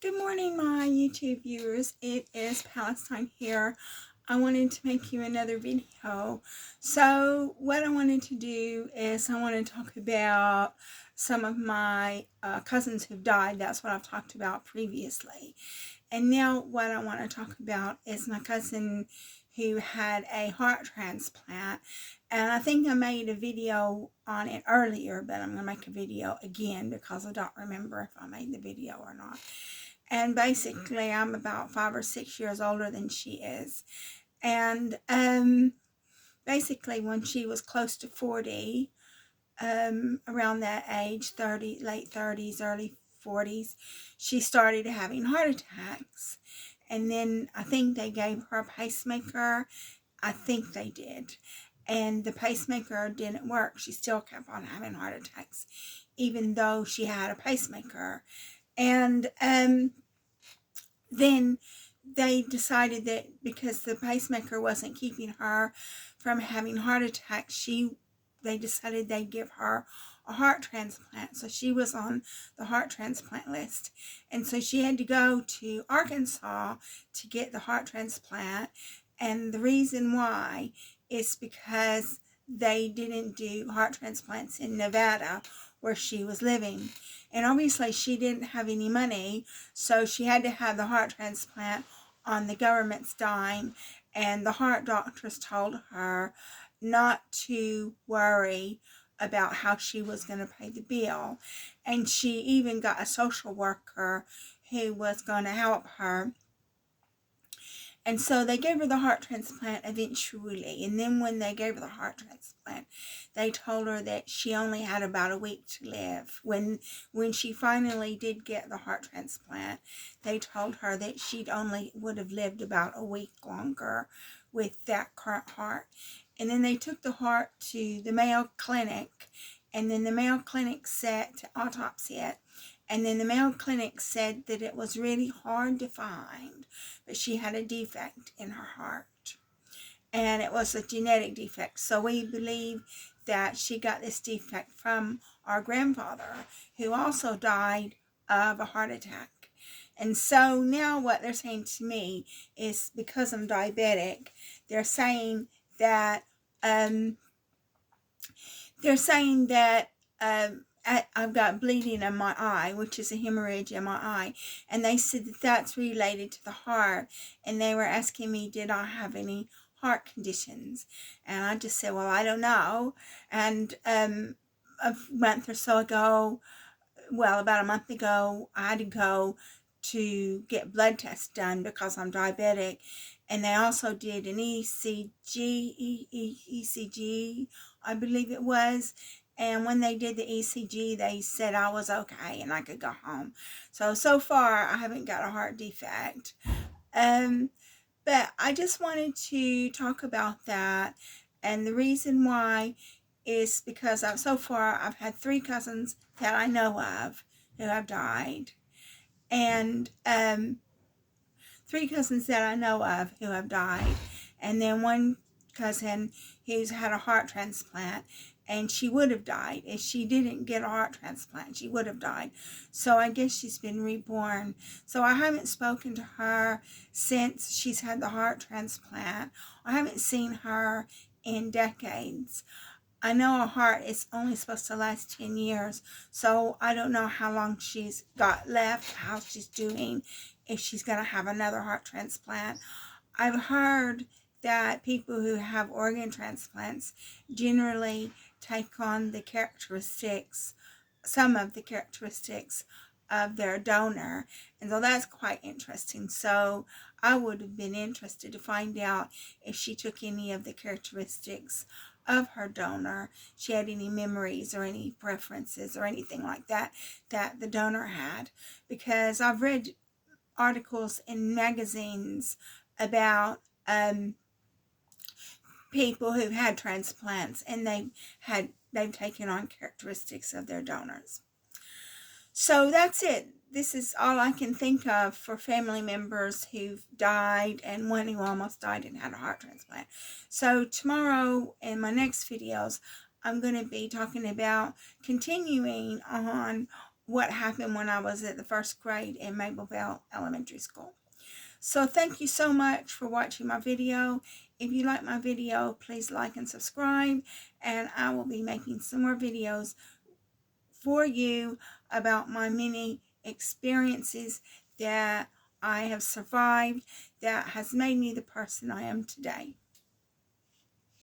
Good morning, my YouTube viewers. It is Palestine here. I wanted to make you another video. So what I wanted to do is I want to talk about some of my cousins who've died. That's what I've talked about previously. And now what I want to talk about is my cousin who had a heart transplant. And I think I made a video on it earlier, but I'm going to make a video again because I don't remember if I made the video or not. And basically, I'm about 5 or 6 years older than she is. And basically, when she was close to 40, around that age, 30, late 30s, early 40s, she started having heart attacks. And then I think they gave her a pacemaker. I think they did. And the pacemaker didn't work. She still kept on having heart attacks, even though she had a pacemaker. And then they decided that because the pacemaker wasn't keeping her from having heart attacks, they decided they'd give her a heart transplant. So she was on the heart transplant list. And so she had to go to Arkansas to get the heart transplant. And the reason why is because they didn't do heart transplants in Nevada, where she was living. And obviously she didn't have any money, so she had to have the heart transplant on the government's dime. And the heart doctors told her not to worry about how she was going to pay the bill. And she even got a social worker who was going to help her. And so they gave her the heart transplant eventually. And then when they gave her the heart transplant, they told her that she only had about a week to live. When she finally did get the heart transplant, they told her that she would have lived about a week longer with that current heart. And then they took the heart to the Mayo Clinic, and then the Mayo Clinic said to autopsy it. And then the Mayo Clinic said that it was really hard to find, but she had a defect in her heart. And it was a genetic defect. So we believe that she got this defect from our grandfather, who also died of a heart attack. And so now what they're saying to me is, because I'm diabetic, they're saying that I've got bleeding in my eye, which is a hemorrhage in my eye. And they said that that's related to the heart. And they were asking me, did I have any heart conditions? And I just said, well, I don't know. And a month or so ago, about a month ago, I had to go to get blood tests done because I'm diabetic. And they also did an ECG, I believe it was. And when they did the ECG, they said I was okay and I could go home. So far, I haven't got a heart defect. But I just wanted to talk about that. And the reason why is because so far I've had 3 cousins that I know of who have died. And 3 cousins that I know of who have died. And then 1 cousin who's had a heart transplant, and she would have died. If she didn't get a heart transplant, she would have died. So I guess she's been reborn. So I haven't spoken to her since she's had the heart transplant. I haven't seen her in decades. I know a heart is only supposed to last 10 years, so I don't know how long she's got left, how she's doing, if she's going to have another heart transplant. I've heard that people who have organ transplants generally take on the characteristics, some of the characteristics of their donor, and so that's quite interesting. So I would have been interested to find out if she took any of the characteristics of her donor. She had any memories or any preferences or anything like that that the donor had, because I've read articles in magazines about people who've had transplants, and they've taken on characteristics of their donors. So that's it. This is all I can think of for family members who've died, and one who almost died and had a heart transplant. So tomorrow in my next videos, I'm going to be talking about continuing on what happened when I was at the first grade in Mableville Elementary School. So thank you so much for watching my video. If you like my video, please like and subscribe, and I will be making some more videos for you about my many experiences that I have survived that has made me the person I am today.